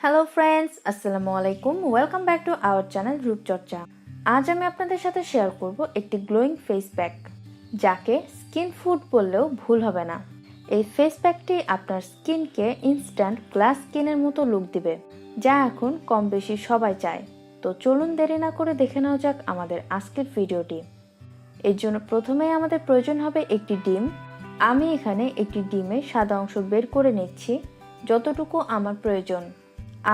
Hello friends, আসসালামু আলাইকুম। Welcome back to our channel Rupcharcha. আজ আমি আপনাদের সাথে শেয়ার করব একটি গ্লোয়িং ফেস প্যাক, যাকে স্কিন ফুড বললেও ভুল হবে না। এই ফেস প্যাকটি আপনার স্কিনকে ইনস্ট্যান্ট গ্লাস স্কিনের মতো লুক দিবে, যা এখন কম বেশি সবাই চায়। তো চলুন দেরি না করে দেখে নেওয়া যাক আমাদের আজকের ভিডিওটি। এর জন্য প্রথমেই আমাদের প্রয়োজন হবে একটি ডিম। আমি এখানে একটি ডিমের সাদা অংশ বের করে নিচ্ছি, যতটুকু আমার প্রয়োজন।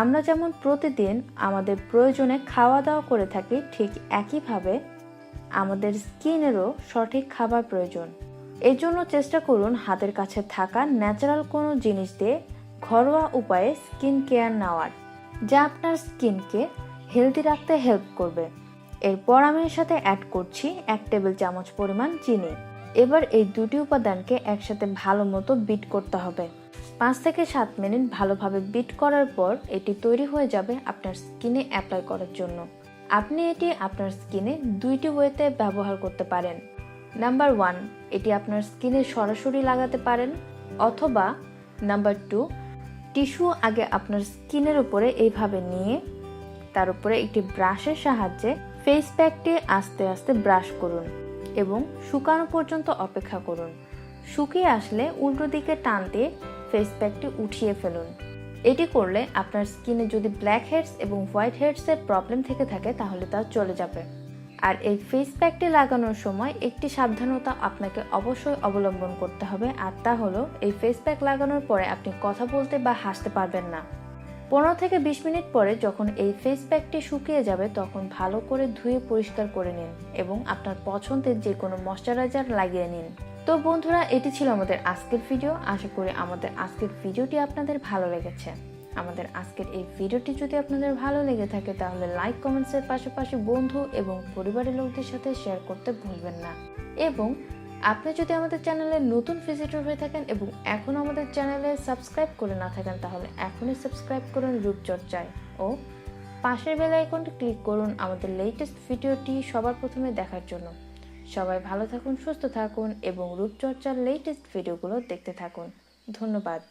আমরা যেমন প্রতিদিন আমাদের প্রয়োজনে খাওয়া দাওয়া করে থাকি, ঠিক একইভাবে আমাদের স্কিনেরও সঠিক খাবার প্রয়োজন। এর জন্য চেষ্টা করুন হাতের কাছে থাকা ন্যাচারাল কোনো জিনিস দিয়ে ঘরোয়া উপায়ে স্কিন কেয়ার নেওয়ার, যা আপনার স্কিনকে হেলদি রাখতে হেল্প করবে। এরপর আমি এর সাথে অ্যাড করছি 1 টেবিল চামচ পরিমাণ চিনি। এবার এই দুটি উপাদানকে একসাথে ভালো মতো বিট করতে হবে। 5 থেকে 7 মিনিট ভালোভাবে বিট করার পর এটি তৈরি হয়ে যাবে আপনার স্কিনে অ্যাপ্লাই করার জন্য। আপনি এটি আপনার স্কিনে দুইটি ওয়েতে ব্যবহার করতে পারেন। নাম্বার 1, এটি আপনার স্কিনে সরাসরি লাগাতে পারেন, অথবা নাম্বার 2, টিস্যু আগে আপনার স্কিনের উপরে এইভাবে নিয়ে তার উপরে একটি ব্রাশের সাহায্যে ফেস প্যাকটি আস্তে আস্তে ব্রাশ করুন এবং শুকানো পর্যন্ত অপেক্ষা করুন। শুকিয়ে আসলে উল্টো দিকে টান দিয়ে ফেস প্যাকটি উঠিয়ে ফেলুন। এটি করলে আপনার স্কিনে যদি ব্ল্যাক হেডস এবং হোয়াইট হেডসের প্রবলেম থেকে থাকে তাহলে তা চলে যাবে। আর এই ফেস প্যাকটি লাগানোর সময় একটি সাবধানতা আপনাকে অবশ্যই অবলম্বন করতে হবে, আর তা হলো এই ফেস প্যাক লাগানোর পরে আপনি কথা বলতে বা হাসতে পারবেন না। 15 থেকে 20 মিনিট পরে যখন এই ফেস প্যাকটি শুকিয়ে যাবে তখন ভালো করে ধুয়ে পরিষ্কার করে নিন এবং আপনার পছন্দের যে কোনো ময়শ্চারাইজার লাগিয়ে নিন। তো বন্ধুরা, এটি ছিল আমাদের আজকের ভিডিও। আশা করি আমাদের আজকের ভিডিওটি আপনাদের ভালো লেগেছে। আমাদের আজকের এই ভিডিওটি যদি আপনাদের ভালো লেগে থাকে তাহলে লাইক, কমেন্টসের পাশাপাশি বন্ধু এবং পরিবারের লোকদের সাথে শেয়ার করতে ভুলবেন না। এবং আপনি যদি আমাদের চ্যানেলে নতুন ভিজিটর হয়ে থাকেন এবং এখনও আমাদের চ্যানেলে সাবস্ক্রাইব করে না থাকেন তাহলে এখনই সাবস্ক্রাইব করুন রূপচর্চায় ও পাশের বেল আইকনটি ক্লিক করুন আমাদের লেটেস্ট ভিডিওটি সবার প্রথমে দেখার জন্য। সবাই ভালো থাকুন, সুস্থ থাকুন এবং রূপচর্চার লেটেস্ট ভিডিওগুলো দেখতে থাকুন। ধন্যবাদ।